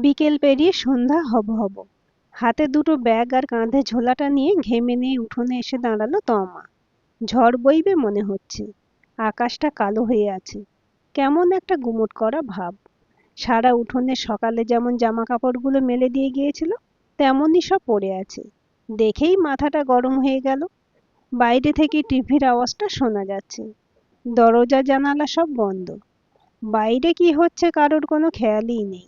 বিকেল পেরিয়ে সন্ধ্যা হব হব। হাতে দুটো ব্যাগ আর কাঁধে ঝোলাটা নিয়ে ঘেমে নিয়ে উঠোনে এসে দাঁড়ালো তমা। ঝড় বইবে মনে হচ্ছে। আকাশটা কালো হয়ে আছে। কেমন একটা গুমোট করা ভাব। সারা উঠোনে সকালে যেমন জামা কাপড়গুলো মেলে দিয়ে গিয়েছিল তেমনই সব পড়ে আছে। দেখেই মাথাটা গরম হয়ে গেল। বাইরে থেকে টিভির আওয়াজটা শোনা যাচ্ছে। দরজা জানালা সব বন্ধ। বাইরে কি হচ্ছে কারোর কোনো খেয়ালই নেই।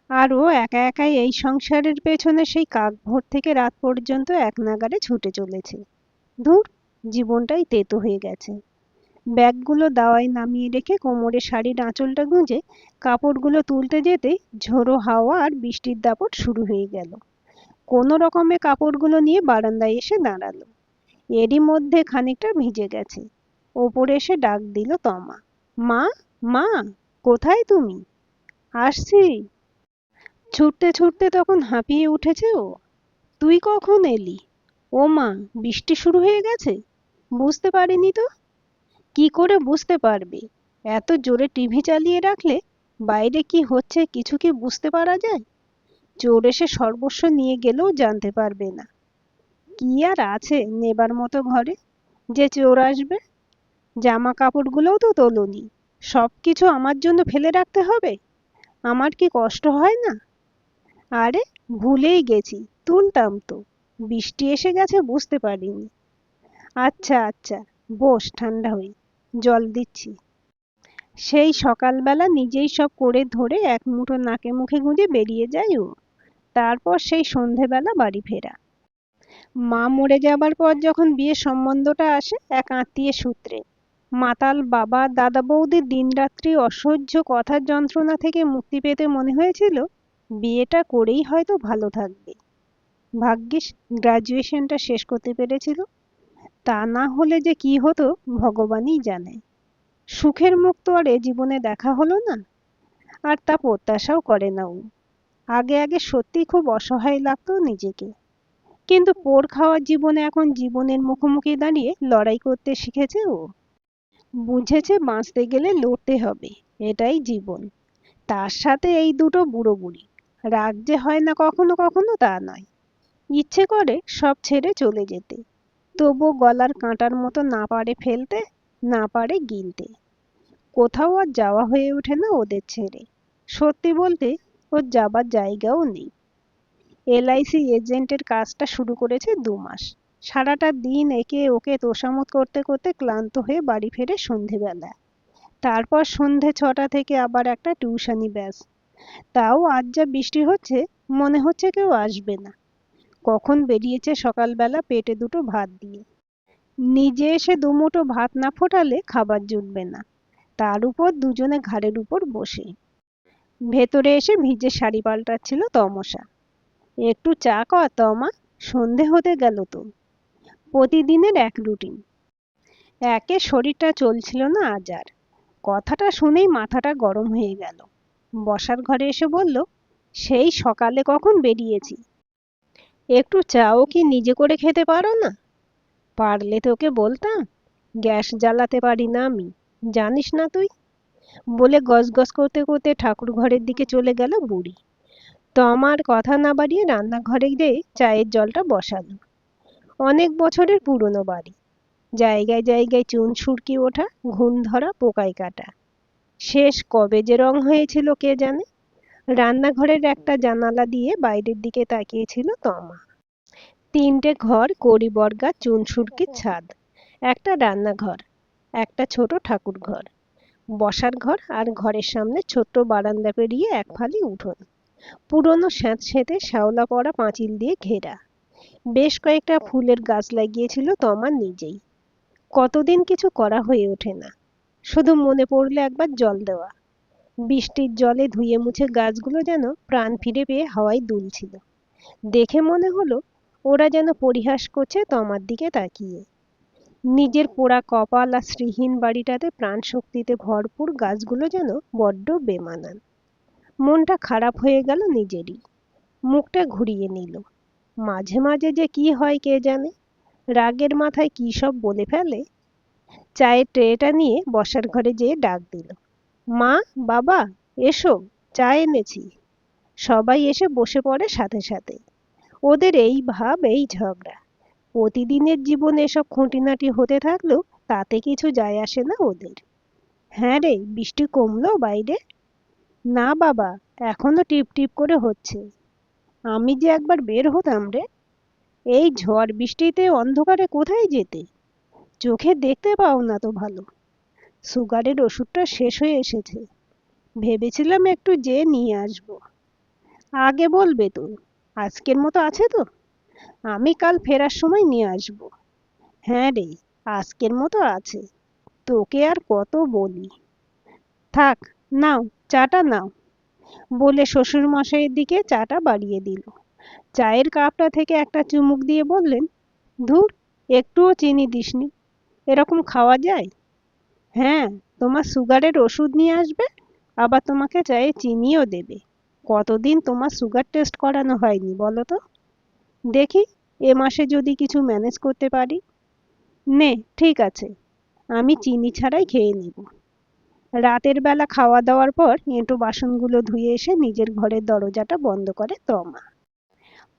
আর ও একা একাই এই সংসারের পেছনে সেই কাক ভোর থেকে রাত পর্যন্ত এক নাগাড়ে ছুটে চলেছে। ধুর, জীবনটাই তেতো হয়ে গেছে। ব্যাগগুলো দাওয়ায় নামিয়ে রেখে কোমরে শাড়ির আঁচলটা গুঁজে কাপড়গুলো তুলতে যেতেই ঝোড়ো হাওয়া আর বৃষ্টির দাপট শুরু হয়ে গেল। কোনো রকমে কাপড়গুলো নিয়ে বারান্দায় এসে দাঁড়ালো। এরই মধ্যে খানিকটা ভিজে গেছে। ওপরে এসে ডাক দিল তমা। মা, মা, কোথায় তুমি? আসছি। ছুটতে ছুটতে তখন হাঁপিয়ে উঠেছে ও। তুই কখন এলি? ও মা, বৃষ্টি শুরু হয়ে গেছে? বুঝতে পারিনি তো। কি করে বুঝতে পারবে? এত জোরে টিভি চালিয়ে রাখলে বাইরে কি হচ্ছে কিছু কি বুঝতে পারা যায়? চোর এসে সর্বস্ব নিয়ে গেলেও জানতে পারবে না। কি আর আছে নেবার মতো ঘরে যে চোর আসবে? জামা কাপড়গুলোও তো তোলোনি। সবকিছু আমার জন্য ফেলে রাখতে হবে? আমার কি কষ্ট হয় না? আরে, ভুলেই গেছি, তুলতাম তো। বৃষ্টি এসে গেছে বুঝতে পারিনি। আচ্ছা আচ্ছা, বস ঠান্ডা হই, জল দিচ্ছি। সেই সকালবেলা নিজেই সব করে ধরে এক মুঠো নাকে মুখে গুঁজে বেরিয়ে যায় ও। তারপর সেই সন্ধেবেলা বাড়ি ফেরা। মা মরে যাবার পর যখন বিয়ের সম্বন্ধটা আসে এক আত্মীয় সূত্রে, মাতাল বাবা দাদা বৌদির দিনরাত্রি অসহ্য কথার যন্ত্রণা থেকে মুক্তি পেতে মনে হয়েছিল বিয়েটা করেই হয়তো ভালো থাকবে। ভাগ্যিস গ্রাজুয়েশনটা শেষ করতে পেরেছিল। তা না হলে যে কি হতো ভগবানই জানে। সুখের মুখ তো আর এ জীবনে দেখা হলো না। আর তা প্রত্যাশাও করে না ও। আগে আগে সত্যি খুব অসহায় লাগতো নিজেকে। কিন্তু পোড় খাওয়া জীবনে এখন জীবনের মুখোমুখি দাঁড়িয়ে লড়াই করতে শিখেছে ও। বুঝেছে বাঁচতে গেলে লড়তে হবে। এটাই জীবন। তার সাথে এই দুটো বুড়ো বুড়ি। রাগ যে হয় না কখনো কখনো তা নয়। ইচ্ছে করে সব ছেড়ে চলে যেতে। তবু গলার কাঁটার মতো না পারে ফেলতে, না পারে গিলতে। কোথাও আর যাওয়া হয়ে ওঠে না ওদের ছেড়ে। সত্যি বলতে ওর যাবার জায়গাও নেই। এলআইসি এজেন্টের কাজটা শুরু করেছে 2 মাস। সারাটা দিন একে ওকে তোষামোদ করতে করতে ক্লান্ত হয়ে বাড়ি ফেরে সন্ধেবেলা। তারপর সন্ধে 6টা থেকে আবার একটা টিউশনি ব্যাস। তাও আজ যা বৃষ্টি হচ্ছে মনে হচ্ছে কেউ আসবে না। কখন বেরিয়েছে সকালবেলা পেটে দুটো ভাত দিয়ে। নিজে এসে দুমুঠো ভাত না ফোটালে খাবার জুটবে না। তার উপর দুজনে ঘাড়ের উপর বসে। ভেতরে এসে ভিজে শাড়ি পাল্টাচ্ছিল তমসা। একটু চা কর তমা, সন্ধে হতে গেল তো। প্রতিদিনের এক রুটিন। একে শরীরটা চলছিল না আজ আর। কথাটা শুনেই মাথাটা গরম হয়ে গেল। বসার ঘরে এসে বলল, সেই সকালে কখন বেরিয়েছি। একটু চাও কি নিজে করে খেতে পারো না? পারলে তোকে বলতাম। গ্যাস জ্বালাতে পারি না আমি, জানিস না তুই? বলে গজগজ করতে করতে ঠাকুর ঘরের দিকে চলে গেল বুড়ি। তমার কথা না বাড়িয়ে রান্নাঘরে গিয়ে চায়ের জলটা বসালো। অনেক বছরের পুরনো বাড়ি। জায়গায় জায়গায় চুন সুরকি ওঠা, ঘুণ ধরা, পোকায় কাটা। শেষ কবে যে রং হয়েছিল কে জানে। রান্নাঘরের একটা জানালা দিয়ে বাইরের দিকে তাকিয়েছিল তমা। 3টে ঘর, কড়ি বর্গা, চুন সুরকির ছাদ। একটা রান্নাঘর, একটা ছোট ঠাকুর ঘর, বসার ঘর আর ঘরের সামনে ছোট্ট বারান্দা পেরিয়ে এক ফালি উঠোন। পুরনো স্যাঁতসেঁতে শ্যাওলা পড়া পাঁচিল দিয়ে ঘেরা। বেশ কয়েকটা ফুলের গাছ লাগিয়েছিল তমা নিজেই। কতদিন কিছু করা হয়ে ওঠে না। শুধু মনে পড়লে একবার জল দেওয়া। বৃষ্টির জলে ধুয়ে মুছে গাছগুলো যেন প্রাণ ফিরে পেয়ে হাওয়ায় দুলছিল। দেখে মনে হলো ওরা যেন পরিহাস করছে তমার দিকে তাকিয়ে। নিজের পোড়া কপাল আর শ্রীহীন বাড়িটাতে প্রাণ শক্তিতে ভরপুর গাছগুলো যেন বড্ড বেমানান। মনটা খারাপ হয়ে গেল নিজেরই। মুখটা ঘুরিয়ে নিল। মাঝে মাঝে যে কি হয় কে জানে। রাগের মাথায় কি সব বলে ফেলে। চায়ের ট্রেটা নিয়ে বসার ঘরে যেয়ে ডাক দিল, মা, বাবা, এসো, চা এনেছি। সবাই এসে বসে পড়ে সাথে সাথে। ওদের এই ভাব, এই ঝগড়া। প্রতিদিনের জীবনে এসব খুঁটিনাটি হতে থাকলেও তাতে কিছু যায় আসে না ওদের। হ্যাঁ রে, বৃষ্টি কমলো বাইরে? না বাবা, এখনো টিপ টিপ করে হচ্ছে। আমি যে একবার বের হতাম রে। এই ঝড় বৃষ্টিতে অন্ধকারে কোথায় যেতে? চোখে দেখতে পাও না তো ভালো। সুগারের ওষুধটা শেষ হয়ে এসেছে। ভেবেছিলাম একটু যেয়ে নিয়ে আসবো। আগে বলবে তো। আজকের মতো আছে তো? আমি কাল ফেরার সময় নিয়ে আসবো। হ্যাঁ রে, আজকের মতো আছে। তোকে আর কত বলি। থাক, নাও, চাটা নাও, বলে শ্বশুর মশাইয়ের দিকে চাটা বাড়িয়ে দিল। চায়ের কাপটা থেকে একটা চুমুক দিয়ে বললেন, ধুর, একটুও চিনি দিসনি। এরকম খাওয়া যায়? হ্যাঁ, তোমার সুগারের ওষুধ নিয়ে আসবে, আবার তোমাকে চায়ে চিনিও দেবে। কতদিন তোমার সুগার টেস্ট করানো হয়নি বলো তো? দেখি, এ মাসে যদি কিছু ম্যানেজ করতে পারি। নে, ঠিক আছে, আমি চিনি ছাড়াই খেয়ে নিব। রাতের বেলা খাওয়া দাওয়ার পর এঁটো বাসনগুলো ধুয়ে এসে নিজের ঘরের দরজাটা বন্ধ করে তমা।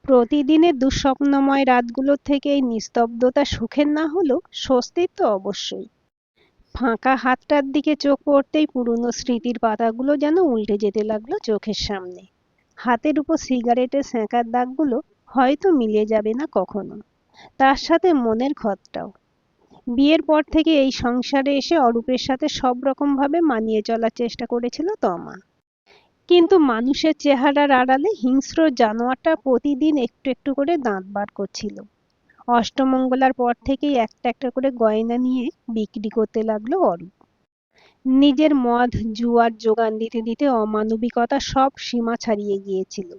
প্রতিদিনের দুঃস্বপ্নময় রাতগুলোর থেকে এই নিস্তব্ধতা সুখের না হলেও স্বস্তির তো অবশ্যই। ফাঁকা হাতটার দিকে চোখ পড়তেই পুরনো স্মৃতির পাতাগুলো যেন উল্টে যেতে লাগলো চোখের সামনে। হাতের উপর সিগারেটের সেঁকার দাগগুলো হয়তো মিলে যাবে না কখনো, তার সাথে মনের ক্ষতটাও। বিয়ের পর থেকে এই সংসারে এসে অরূপের সাথে সব রকম ভাবে মানিয়ে চলার চেষ্টা করেছিল তমা। কিন্তু মানুষের চেহারার আড়ালে হিংস্র জানোয়ারটা প্রতিদিন একটু একটু করে দাঁত বার করছিল। অষ্টমঙ্গলার পর থেকেই একটা একটা করে গয়না নিয়ে বিক্রি করতে লাগলো অরূপ। নিজের মদ জুয়ার যোগান দিতে দিতে অমানবিকতা সব সীমা ছাড়িয়ে গিয়েছিল।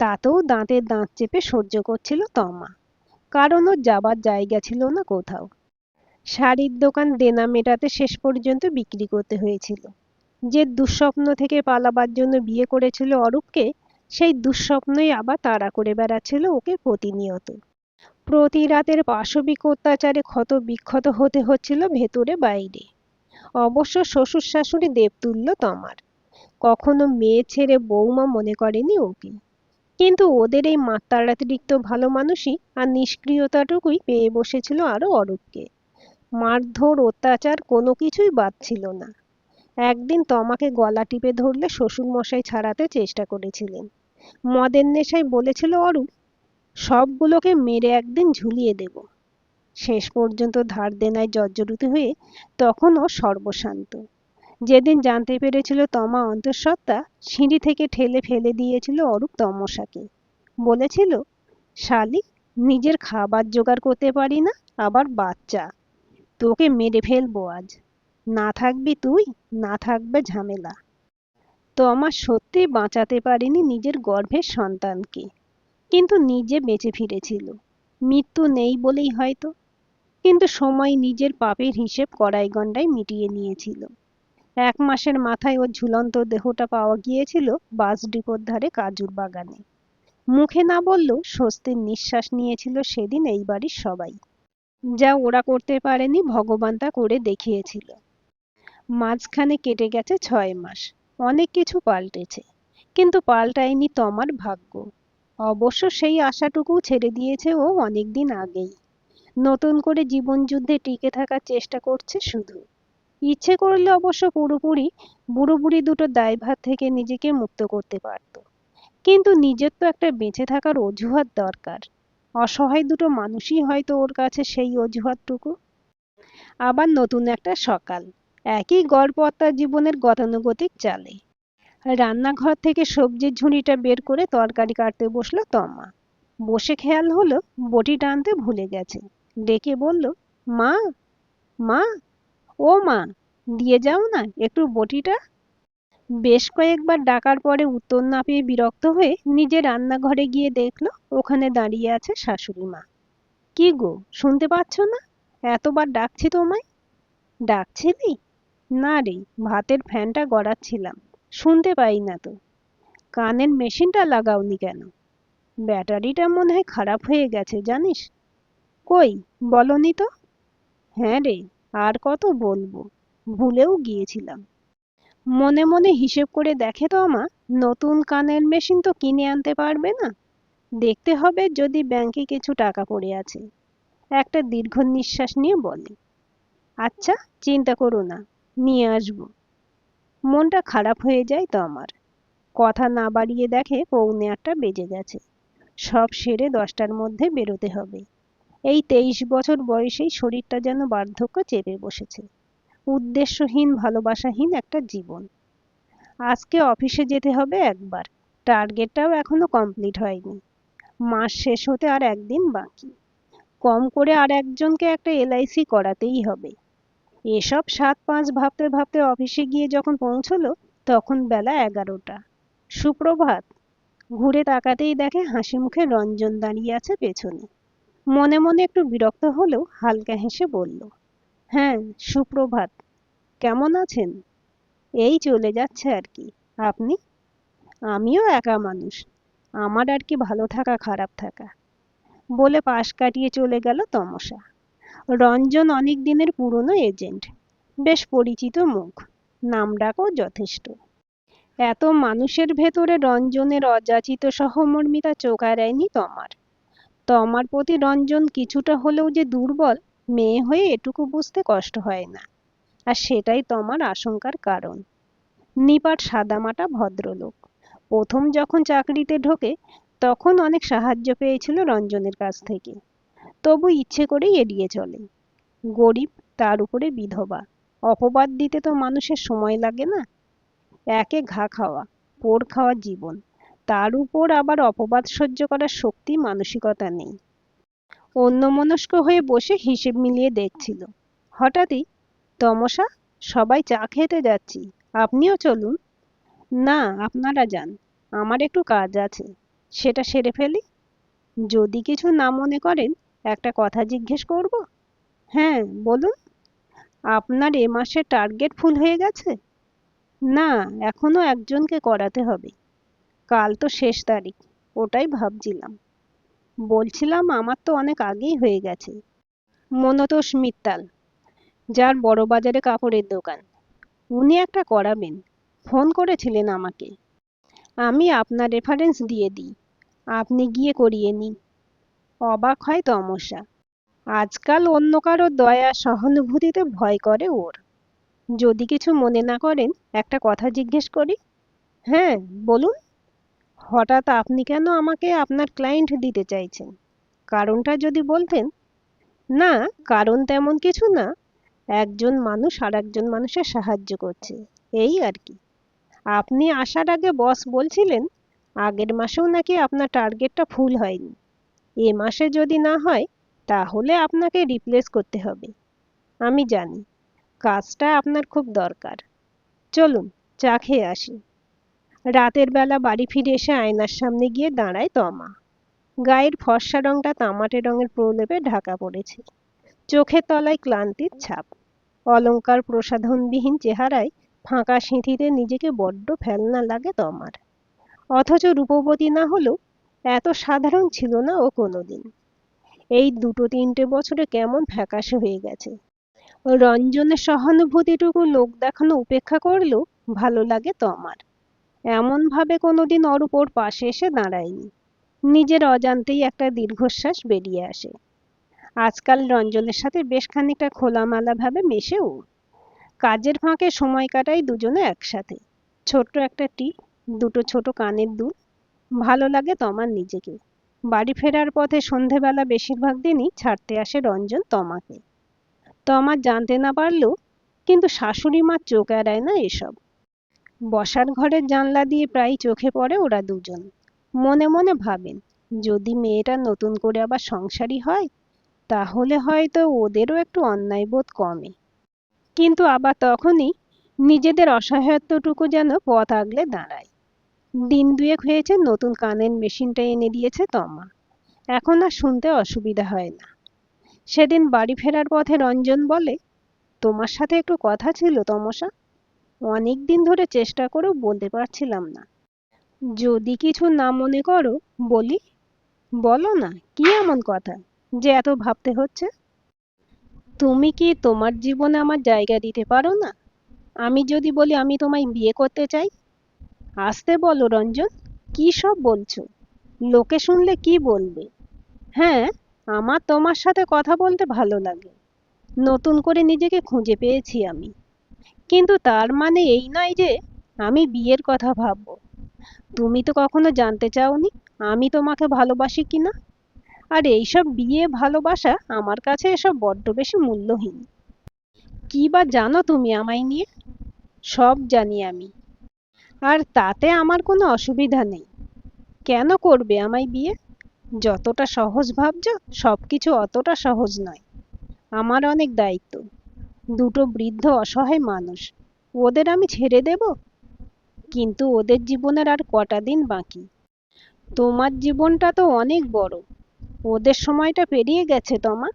তাতেও দাঁতে দাঁত চেপে সহ্য করছিল তমা, কারণ ওর যাবার জায়গা ছিল না কোথাও। শাড়ির দোকান দেনা মেটাতে শেষ পর্যন্ত বিক্রি করতে হয়েছিল। যে দুঃস্বপ্ন থেকে পালাবার জন্য বিয়ে করেছিল অরূপকে, সেই দুঃস্বপ্নই আবার তাড়া করে বেড়াচ্ছিল ওকে প্রতিনিয়ত। প্রতি রাতের পাশবিক অত্যাচারে ক্ষত বিক্ষত হতে হচ্ছিল ভেতরে বাইরে। অবশ্য শ্বশুর শাশুড়ি দেবতুল্য তমার, কখনো মেয়ে ছেড়ে বৌমা মনে করেনি ওকে। কিন্তু ওদের এই মাত্রাতিরিক্ত ভালো মানুষই আর নিষ্ক্রিয়তাটুকুই পেয়ে বসেছিল আরো অরূপকে। মারধর অত্যাচার কোনো কিছুই বাদ ছিল না। একদিন তমাকে গলা টিপে ধরলে শ্বশুর মশাই ছাড়াতে চেষ্টা করেছিলেন। মদের নেশায় বলেছিল অরূপ, সবগুলোকে মেরে একদিন ঝুলিয়ে দেব। শেষ পর্যন্ত ধার দেনায় জর্জরিত হয়ে তখন ও সর্বশান্ত। যেদিন জানতে পেরেছিল তমা অন্তঃসত্ত্বা, সিঁড়ি থেকে ঠেলে ফেলে দিয়েছিল অরূপ তমসাকে। বলেছিল, শালি, নিজের খাবার জোগাড় করতে পারি না, আবার বাচ্চা। তোকে মেরে ফেলবো আজ। না থাকবি তুই, না থাকবে ঝামেলা। তমা সত্যি বাঁচাতে পারেনি নিজের গর্ভের সন্তানকে, কিন্তু নিজে বেঁচে ফিরেছিল। মৃত্যু নেই বলেই হয়তো। কিন্তু সময় নিজের পাপের হিসেব কড়াই গণ্ডায় মিটিয়ে নিয়েছিল। 1 মাসের মাথায় ওর ঝুলন্ত দেহটা পাওয়া গিয়েছিল বাস ডিপোর ধারে কাজুর বাগানে। মুখে না বললেও স্বস্তির নিঃশ্বাস নিয়েছিল সেদিন এই বাড়ির সবাই। যা ওরা করতে পারেনি ভগবান তা করে দেখিয়েছিল। মাঝখানে কেটে গেছে 6 মাস। অনেক কিছু পাল্টেছে, কিন্তু পাল্টায়নি তমার ভাগ্য। অবশ্য সেই আশাটুকু ছেড়ে দিয়েছে ও অনেকদিন আগেই। নতুন করে জীবনযুদ্ধে টিকে থাকার চেষ্টা করছে শুধু। ইচ্ছে করলে অবশ্য পুরোপুরি বুড়ো বুড়ি দুটো দায়ভার থেকে নিজেকে মুক্ত করতে পারত। কিন্তু নিজের তো একটা বেঁচে থাকার অজুহাত দরকার। অসহায় দুটো মানুষই হয়তো ওর কাছে সেই অজুহাতটুকু। আবার নতুন একটা সকাল, একই গড়পড়তা জীবনের গতানুগতিক চালে। রান্নাঘর থেকে সবজির ঝুড়িটা বের করে তরকারি কাটতে বসলো তমা। বসে খেয়াল হলো বটিটা আনতে ভুলে গেছে। ডেকে বলল, মা, মা, ও মা, দিয়ে যাও না একটু বটিটা। বেশ কয়েকবার ডাকার পরে উত্তর না পেয়ে বিরক্ত হয়ে নিজে রান্নাঘরে গিয়ে দেখলো ওখানে দাঁড়িয়ে আছে শাশুড়ি মা। কি গো, শুনতে পাচ্ছ না? এতবার ডাকছি তোমায়। ডাকছিলি? না রে, ভাতের ফ্যানটা গড়াচ্ছিলাম, শুনতে পাই না তো। কানের মেশিনটা লাগাওনি কেন? ব্যাটারিটা মনে হয় খারাপ হয়ে গেছে জানিস। কই, বলনি তো। হ্যাঁ রে, আর কত বলবো, ভুলেও গিয়েছিলাম। মনে মনে হিসেব করে দেখে তমা, নতুন কানের মেশিন তো কিনে আনতে পারবে না। দেখতে হবে যদি ব্যাংকে কিছু টাকা পড়ে আছে। একটা দীর্ঘ নিঃশ্বাস নিয়ে বলে, আচ্ছা, চিন্তা করো না, নিয়ে আসবো। মনটা খারাপ হয়ে যায় তমার। কথা না বাড়িয়ে দেখে 8:45 বেজে গেছে। সব সেরে 10টার মধ্যে বেরোতে হবে। এই 23 বছর বয়সেই শরীরটা যেন বার্ধক্য চেপে বসেছে। উদ্দেশ্যহীন ভালোবাসাহীন একটা জীবন। আজকে অফিসে যেতে হবে একবার, টার্গেটটাও এখনো কমপ্লিট হয়নি। মাস শেষ হতে আর একদিন বাকি। কম করে আর একজনকে একটা এলআইসি করাতেই হবে। এসব 7-5 ভাবতে ভাবতে অফিসে গিয়ে যখন পৌঁছলো, তখন বেলা 11টা। সুপ্রভাত। ঘুরে তাকাতেই দেখে হাসি মুখে রঞ্জন দাঁড়িয়ে আছে পেছনে। মনে মনে একটু বিরক্ত হলেও হালকা হেসে বলল, হ্যাঁ, সুপ্রভাত। কেমন আছেন? এই চলে যাচ্ছে আর কি। আপনি? আমিও একা মানুষ। আমার আর কি ভালো থাকা খারাপ থাকা। বলে পাশ কাটিয়ে চলে গেল তমসা। রঞ্জন অনেক দিনের পুরনো এজেন্ট, বেশ পরিচিত মুখ, নামডাকও যথেষ্ট। এত মানুষের ভেতরে রঞ্জনের অযাচিত সহমর্মিতা চোখ এড়ায়নি তমার। তমার প্রতি রঞ্জন কিছুটা হলেও যে দুর্বল, মেয়ে হয়ে এটুকু বুঝতে কষ্ট হয় না। আর সেটাই তমার আশঙ্কার কারণ। নিপাট সাদামাটা ভদ্রলোক। প্রথম যখন চাকরিতে ঢোকে, তখন অনেক সাহায্য পেয়েছিল রঞ্জনের কাছ থেকে। তবু ইচ্ছে করেই এড়িয়ে চলে। গরিব, তার উপরে বিধবা। অপবাদ দিতে তো মানুষের সময় লাগে না। একে ঘা খাওয়া, পোড় খাওয়া জীবন, তার উপর আবার অপবাদ সহ্য করার শক্তি মানসিকতা নেই। অন্যমনস্ক হয়ে বসে হিসেব মিলিয়ে দেখছিল। হঠাৎই, তমসা, সবাই চা খেতে যাচ্ছি, আপনিও চলুন। না, আপনারা যান, আমার একটু কাজ আছে, সেটা সেরে ফেলি। যদি কিছু না মনে করেন, একটা কথা জিজ্ঞেস করব? হ্যাঁ, বলুন। আপনার এ মাসে টার্গেট ফুল হয়ে গেছে? না, এখনো একজনকে করাতে হবে। কাল তো শেষ তারিখ, ওটাই ভাবছিলাম। বলছিলাম আমার তো অনেক আগেই হয়ে গেছে। মনতোষ মিত্তাল, যার বড় বাজারে কাপড়ের দোকান, উনি একটা করাবেন। ফোন করেছিলেন আমাকে। আমি আপনার রেফারেন্স দিয়ে দিই, আপনি গিয়ে করিয়ে নিন। অবাক হয় তমসা। আজকাল অন্য কারো দয়া সহানুভূতিতে ভয় করে ওর। যদি কিছু মনে না করেন, একটা কথা জিজ্ঞেস করি? হ্যাঁ, বলুন। হঠাৎ আপনি কেন আমাকে আপনার ক্লায়েন্ট দিতে চাইছেন? কারণটা যদি বলতেন। না, কারণ তেমন কিছু না। একজন মানুষ আর একজন মানুষের সাহায্য করছে, এই আর কি। আপনি আসার আগে বস বলছিলেন, আগের মাসেও নাকি আপনার টার্গেটটা ফুল হয়নি। এ মাসে যদি না হয়, তাহলে আপনাকে রিপ্লেস করতে হবে। আমি জানি, কাজটা আপনার খুব দরকার। চলুন, চা খেয়ে আসি। রাতের বেলা বাড়ি ফিরে এসে আয়নার সামনে গিয়ে দাঁড়ায় তমা। গায়ের ফর্সা রংটা তামাটে রঙের প্রলেপে ঢাকা পড়েছে। চোখের তলায় ক্লান্তির ছাপ। অলংকার প্রসাধনবিহীন চেহারায় ফাঁকা সিঁথিতে নিজেকে বড্ড ফেলনা লাগে তমার। অথচ রূপবতী না হলেও এত সাধারণ ছিল না ও কোনোদিন। এই 2-3 বছরে কেমন ফ্যাকাশে হয়ে গেছে। রঞ্জনের সহানুভূতিটুকু লোক দেখানো উপেক্ষা করলেও ভালো লাগে তমার। এমন ভাবে কোনোদিন অরূপ ওর পাশে এসে দাঁড়ায়নি। নিজের অজান্তেই একটা দীর্ঘশ্বাস বেরিয়ে আসে। আজকাল রঞ্জনের সাথে বেশ খানিকটা খোলামেলা ভাবে মেশে ও। কাজের ফাঁকে সময় কাটাই দুজনে একসাথে। ছোট্ট একটা টি, দুটো ছোট কানের দুল। ভালো লাগে তমার নিজেকে। বাড়ি ফেরার পথে সন্ধেবেলা বেশিরভাগ দিনই ছাড়তে আসে রঞ্জন তমাকে। তমা জানতে না পারলেও কিন্তু শাশুড়ি মার চোখ এড়ায় না এসব। বসার ঘরের জানলা দিয়ে প্রায় চোখে পড়ে ওরা দুজন। মনে মনে ভাবেন, যদি মেয়েটা নতুন করে আবার সংসারী হয়, তাহলে হয়তো ওদেরও একটু অন্যায়বোধ কমে। কিন্তু আবার তখনই নিজেদের অসহায়ত্বটুকু যেন পথ আগলে দাঁড়ায়। দিন দুয়েক হয়েছে নতুন কানের মেশিনটা এনে দিয়েছে তমা। এখন আর শুনতে অসুবিধা হয় না। সেদিন বাড়ি ফেরার পথে রঞ্জন বলে, তোমার সাথে একটু কথা ছিল তমসা। অনেক দিন ধরে চেষ্টা করেও বলতে পারছিলাম না। যদি কিছু না মনে করো, বলি। বলো না, কি এমন কথা যে এত ভাবতে হচ্ছে? তুমি কি তোমার জীবনে আমার জায়গা দিতে পারো না? আমি যদি বলি আমি তোমায় বিয়ে করতে চাই? আসতে বলো রঞ্জন, কি সব বলছো? লোকে শুনলে কি বলবে? হ্যাঁ, আমার তোমার সাথে কথা বলতে ভালো লাগে। নতুন করে নিজেকে খুঁজে পেয়েছি আমি। কিন্তু তার মানে এই নয় যে আমি বিয়ের কথা ভাববো। তুমি তো কখনো জানতে চাওনি আমি তোমাকে ভালোবাসি কিনা। আর এইসব বিয়ে ভালোবাসা আমার কাছে এসব বড্ড বেশি মূল্যহীন। কি বা জানো তুমি আমায় নিয়ে? সব জানি আমি। আর তাতে আমার কোনো অসুবিধা নেই। কেন করবে আমায় বিয়ে? যতটা সহজ ভাবছো সবকিছু অতটা সহজ নয়। আমার অনেক দায়িত্ব। দুটো বৃদ্ধ অসহায় মানুষ, ওদের আমি ছেড়ে দেব? কিন্তু ওদের জীবনের আর কটা দিন বাকি। তোমার জীবনটা তো অনেক বড়। ওদের সময়টা পেরিয়ে গেছে তোমা।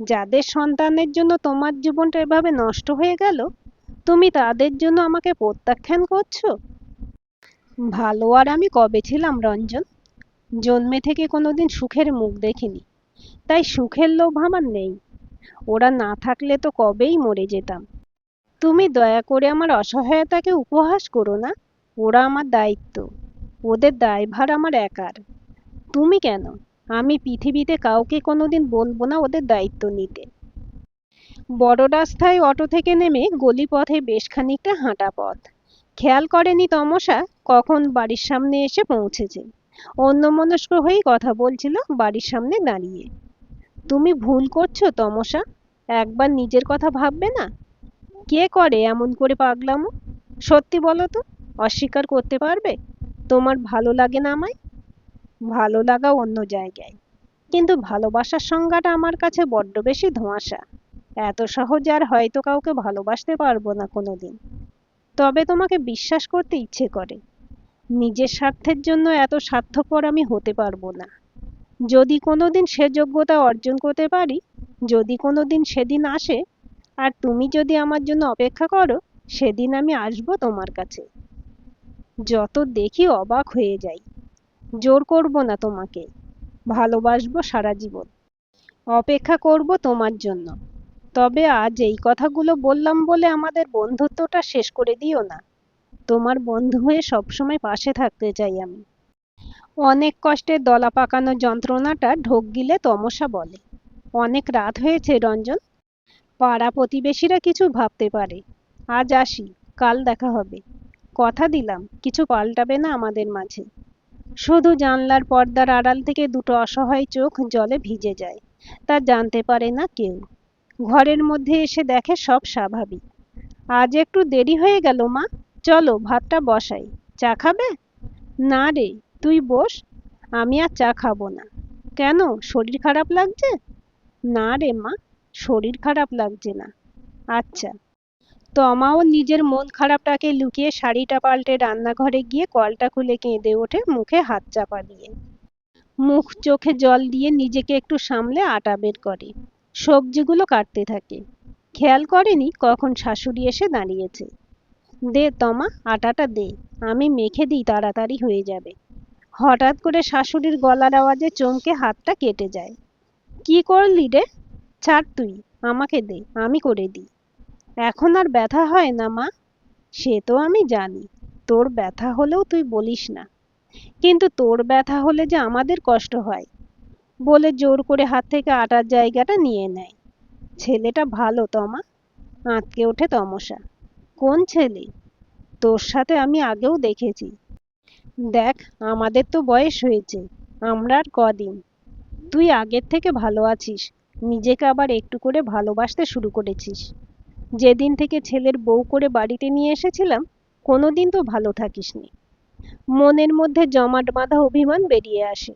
যাদের সন্তানের জন্য তোমার জীবনটা এভাবে নষ্ট হয়ে গেল, তুমি তাদের জন্য আমাকে প্রত্যাখ্যান করছো? ভালো আর আমি কবে ছিলাম রঞ্জন? জন্মে থেকে কোনোদিন সুখের মুখ দেখিনি, তাই সুখের লোভ আমার নেই। ওরা না থাকলে তো কবেই মরে যেতাম। তুমি দয়া করে আমার অসহায়তাকে উপহাস করো না। ওরা আমার দায়িত্ব, ওদের দায়ভার আমার একার। তুমি কেন? আমি পৃথিবীতে কাউকে কোনোদিন বলবো না ওদের দায়িত্ব নিতে। বড় রাস্তায় অটো থেকে নেমে গলিপথে বেশ খানিকটা হাঁটা পথ। খেয়াল করেনি তমসা কখন বাড়ির সামনে এসে পৌঁছেছে। অন্যমনস্ক হয়েই কথা বলছিল বাড়ির সামনে দাঁড়িয়ে। তুমি ভুল করছো তমসা, একবার নিজের কথা ভাববে না? কে করে এমন করে পাগলামো? সত্যি বলো তো, অস্বীকার করতে পারবে তোমার ভালো লাগে না আমায়? ভালো লাগা অন্য জায়গায়, কিন্তু ভালোবাসার সংজ্ঞাটা আমার কাছে বড্ড বেশি ধোঁয়াশা। এত সহজে আর হয়তো কাউকে ভালোবাসতে পারবো না কোনোদিন। তবে তোমাকে বিশ্বাস করতে ইচ্ছে করে। নিজের স্বার্থের জন্য এত স্বার্থপর আমি হতে পারবো না। যদি কোনোদিন সে যোগ্যতা অর্জন করতে পারি, যদি কোনোদিন সেদিন আসে, আর তুমি যদি আমার জন্য অপেক্ষা করো, সেদিন আমি আসবো তোমার কাছে। যত দেখি অবাক হয়ে যাই। জোর করব না তোমাকে, ভালোবাসবো সারা জীবন, অপেক্ষা করব তোমার জন্য। তবে আজ এই কথাগুলো বললাম বলে আমাদের বন্ধুত্বটা শেষ করে দিও না। তোমার বন্ধু হয়ে সবসময় পাশে থাকতে চাই আমি। অনেক কষ্টে দলা পাকানো যন্ত্রণাটা ঢোক গিলে তমসা বলে, অনেক রাত হয়েছে রঞ্জন। পাড়া প্রতিবেশীরা কিছু ভাবতে পারে। আজ আসি, কাল দেখা হবে। কথা দিলাম কিছু পাল্টাবে না আমাদের মাঝে। শুধু জানলার পর্দার আড়াল থেকে দুটো অসহায় চোখ জলে ভিজে যায়, তা জানতে পারে না কেউ। ঘরের মধ্যে এসে দেখে সব স্বাভাবিক। আজ একটু দেরি হয়ে গেল মা, চলো ভাতটা বসাই। চা খাবে? না রে, তুই বস। আমি আর চা খাবো না। কেন, শরীর খারাপ লাগছে? না রে মা, শরীর খারাপ লাগছে না। আচ্ছা। তমাও নিজের মন খারাপটাকে লুকিয়ে শাড়িটা পাল্টে রান্নাঘরে গিয়ে কলটা খুলে কেঁদে ওঠে মুখে হাত চাপা দিয়ে। মুখ চোখে জল দিয়ে নিজেকে একটু সামলে আটা বের করে, সবজিগুলো কাটতে থাকে। খেয়াল করেনি কখন শাশুড়ি এসে দাঁড়িয়েছে। দে তমা, আটাটা দে, আমি মেখে দিই, তাড়াতাড়ি হয়ে যাবে। হঠাৎ করে শাশুড়ির গলার আওয়াজে চমকে হাতটা কেটে যায়। কি করলি রে? ছাড় তুই, আমাকে দে, আমি করে দিই। এখন আর ব্যথা হয় না মা? সে তো আমি জানি, তোর ব্যথা হলেও তুই বলিস না। কিন্তু তোর ব্যথা হলে যে আমাদের কষ্ট হয়, বলে জোর করে হাত থেকে আটার জায়গাটা নিয়ে নেয়। ছেলেটা ভালো তমা, আঁতকে ওঠে তমসা। কোন ছেলে? তোর সাথে আমি আগেও দেখেছি। দেখ, আমাদের তো বয়স হয়েছে, আমরা আর কদিন। তুই আগের থেকে ভালো আছিস, নিজেকে আবার একটু করে ভালোবাসতে শুরু করেছিস। যেদিন থেকে ছেলের বউ করে বাড়িতে নিয়ে এসেছিলাম, কোনোদিন তো ভালো থাকিসনি। মনের মধ্যে জমাট বাঁধা অভিমান বেরিয়ে আসে।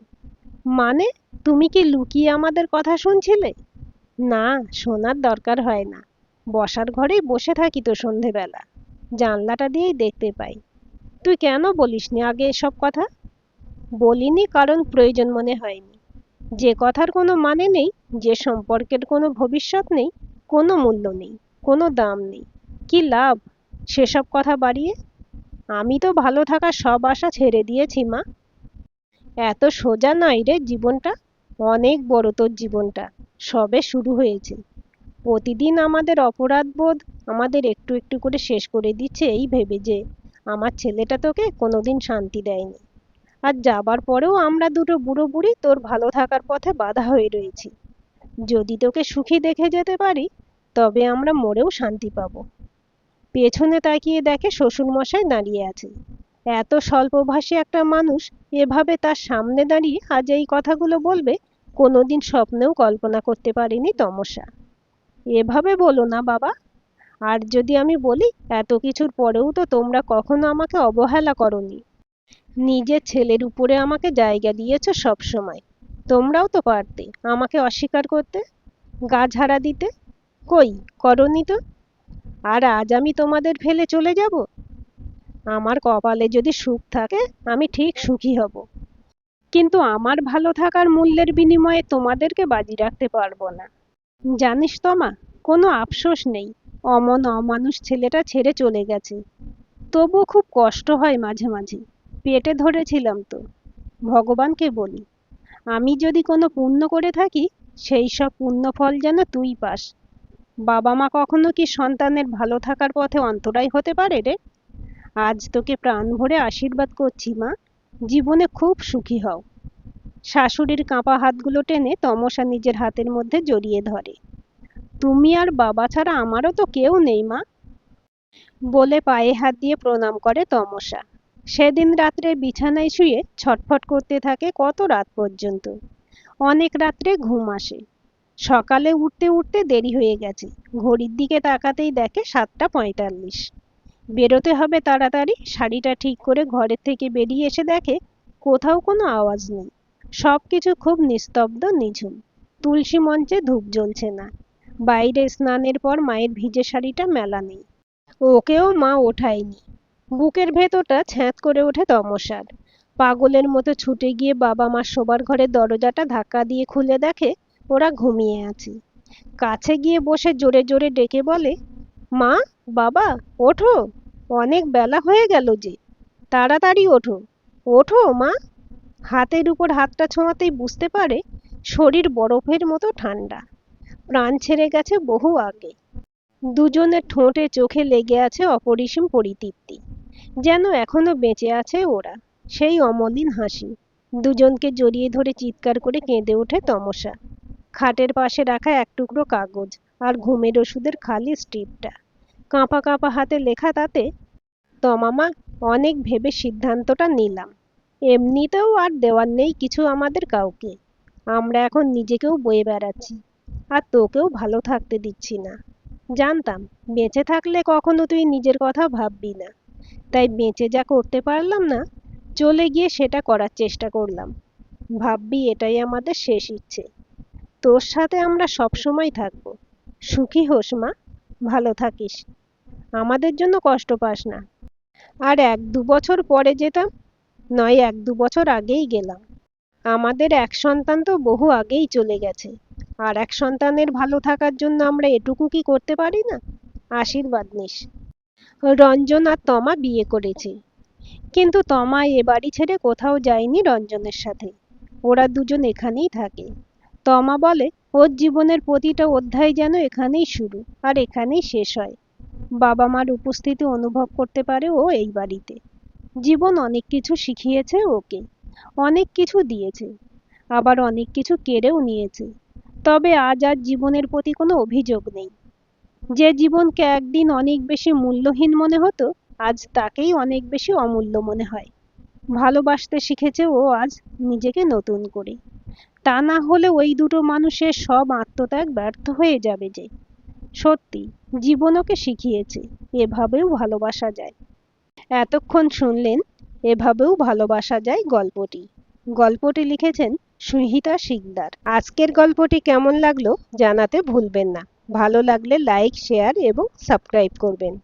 মানে, তুমি কি লুকিয়ে আমাদের কথা শুনছিলে? না, শোনার দরকার হয় না। বসার ঘরেই বসে থাকি তো সন্ধেবেলা, জানলাটা দিয়েই দেখতে পাই। তুই কেন বলিসনি আগে এসব কথা? বলিনি কারণ প্রয়োজন মনে হয়নি। যে কথার কোনো মানে নেই, যে সম্পর্কের কোনো ভবিষ্যৎ নেই, কোনো মূল্য নেই, কোনো দাম নেই, কি লাভ সেসব কথা বাড়িয়ে? আমি তো ভালো থাকার সব আশা ছেড়ে দিয়েছি মা। এত সোজা নয় রে জীবনটা, অনেক বড় তোর জীবনটা, সবে শুরু হয়েছে। প্রতিদিন আমাদের অপরাধবোধ আমাদের একটু একটু করে শেষ করে দিচ্ছে এই ভেবে যে আমার ছেলেটা তোকে কোনোদিন শান্তি দেয়নি। আর যাবার পরেও আমরা দুটো বুড়ো বুড়ি তোর ভালো থাকার পথে বাধা হয়ে রয়েছি। যদি তোকে সুখী দেখে যেতে পারি তবে আমরা মরেও শান্তি পাবো। পেছনে তাকিয়ে দেখে শ্বশুরমশাই দাঁড়িয়ে আছে। এত স্বল্পভাষী একটা মানুষ এভাবে তার সামনে দাঁড়িয়ে আজ এই কথাগুলো বলবে কোনোদিন স্বপ্নেও কল্পনা করতে পারিনি তমসা। এভাবে বলো না বাবা। আর যদি আমি বলি এত কিছুর পরেও তো তোমরা কখনো আমাকে অবহেলা করনি। নিজের ছেলের উপরে আমাকে জায়গা দিয়েছো সব সময়। তোমরাও তো পারতে আমাকে অস্বীকার করতে, গা ঝাড়া দিতে। কই, করনি তো। আর আজ আমি তোমাদের ফেলে চলে যাব? আমার কপালে যদি সুখ থাকে আমি ঠিক সুখী হব, কিন্তু আমার ভালো থাকার মূল্যের বিনিময়ে তোমাদেরকে বাজি রাখতে পারবো না। জানিস তমা, কোনো আফসোস নেই। অমন অমানুষ ছেলেটা ছেড়ে চলে গেছে। তবু খুব কষ্ট হয় মাঝে মাঝে। পেটে ধরেছিলাম তো। ভগবানকে বলি, আমি যদি কোনো পুণ্য করে থাকি সেই সব পুণ্য ফল যেন তুই পাস। বাবা মা কখনো কি সন্তানের ভালো থাকার পথে অন্তরায় হতে পারে রে? আজ তোকে প্রাণ ভরে আশীর্বাদ করছি মা, জীবনে খুব সুখী হও। শাশুড়ির কাঁপা হাতগুলো টেনে তমসা নিজের হাতের মধ্যে জড়িয়ে ধরে। তুমি আর বাবা ছাড়া আমারও তো কেউ নেই মা, বলে পায়ে হাত দিয়ে প্রণাম করে তমসা। সেদিন রাত্রে বিছানায় শুয়ে ছটফট করতে থাকে কত রাত পর্যন্ত। অনেক রাত্রে ঘুম আসে। সকালে উঠতে উঠতে দেরি হয়ে গেছে। ঘড়ির দিকে তাকাতেই দেখে 7:45। বেরোতে হবে তাড়াতাড়ি। শাড়িটা ঠিক করে ঘরের থেকে বেরিয়ে এসে দেখে কোথাও কোনো আওয়াজ নেই। সবকিছু খুব নিস্তব্ধ, নিঝুম। তুলসী মঞ্চে ধূপ জ্বলছে না। বাইরে স্নানের পর মায়ের ভিজে শাড়িটা মেলা নেই। ওকেও মা ওঠায়নি। বুকের ভেতরটা ছ্যাঁত করে ওঠে তমসার। পাগলের মতো ছুটে গিয়ে বাবা মার শোবার ঘরের দরজাটা ধাক্কা দিয়ে খুলে দেখে ওরা ঘুমিয়ে আছে। কাছে গিয়ে বসে জোরে জোরে ডেকে বলে, মা, বাবা, ওঠো, অনেক বেলা হয়ে গেল যে, তাড়াতাড়ি ওঠো, ওঠো মা। হাতের উপর হাতটা ছোঁয়াতেই বুঝতে পারে শরীর বরফের মতো ঠান্ডা। প্রাণ ছেড়ে গেছে বহু আগে। দুজনের ঠোঁটে চোখে লেগে আছে অপরিসীম পরিতৃপ্তি, যেন এখনো বেঁচে আছে ওরা। সেই অমলিন হাসি। দুজনকে জড়িয়ে ধরে চিৎকার করে কেঁদে ওঠে তমসা। খাটের পাশে রাখা এক টুকরো কাগজ আর ঘুমের ওষুধের খালি স্ট্রিপটা। কাঁপা কাঁপা হাতে লেখা তাতে, তমামা, অনেক ভেবে সিদ্ধান্তটা নিলাম। এমনিতেও আর দেওয়ার নেই কিছু আমাদের কাউকে। আমরা এখন নিজেকেও বয়ে বেড়াচ্ছি, আর তোকেও ভালো থাকতে দিচ্ছি না। জানতাম বেঁচে থাকলে কখনো তুই নিজের কথা ভাববি না, তাই বেঁচে যা করতে পারলাম না চলে গিয়ে সেটা করার চেষ্টা করলাম। ভাববি এটাই আমাদের শেষ ইচ্ছে। তোর সাথে আমরা সব সময় থাকবো। সুখী হোস মা, ভালো থাকিস, আমাদের জন্য কষ্ট পাস না। আর 1-2 বছর পরে যেতাম, নয় 1-2 বছর আগেই গেলাম। আমাদের এক সন্তান তো বহু আগেই চলে গেছে। আর এক সন্তানের ভালো থাকার জন্য আমরা এটুকু কি করতে পারি না? আশীর্বাদ নিস। রঞ্জন আর তমা বিয়ে করেছে, কিন্তু তমা এ বাড়ি ছেড়ে কোথাও যায়নি রঞ্জনের সাথে। ওরা দুজন এখানেই থাকে। তমা বলে ওর জীবনের প্রতিটা অধ্যায় যেন এখানেই শুরু আর এখানেই শেষ হয়। বাবা মার উপস্থিতি অনুভব করতে পারে ও এই বাড়িতে। জীবন অনেক কিছু শিখিয়েছে ওকে, অনেক কিছু দিয়েছে, আবার অনেক কিছু কেড়েও নিয়েছে। তবে আজ আর জীবনের প্রতি কোনো অভিযোগ নেই। যে জীবনকে একদিন অনেক বেশি মূল্যহীন মনে হতো আজ তাকেই অনেক বেশি অমূল্য মনে হয়। ভালোবাসতে শিখেছে ও আজ নিজেকে নতুন করে। তা না হলে ওই দুটো মানুষের সব আত্মত্যাগ ব্যর্থ হয়ে যাবে যে। সত্যি, জীবন ওকে শিখিয়েছে এভাবেও ভালোবাসা যায়। এতক্ষণ শুনলেন এভাবেও ভালোবাসা যায় গল্পটি। গল্পটি লিখেছেন সুহিতা শিকদার। আজকের গল্পটি কেমন লাগলো জানাতে ভুলবেন না। ভালো লাগলে লাইক, শেয়ার এবং সাবস্ক্রাইব করবেন।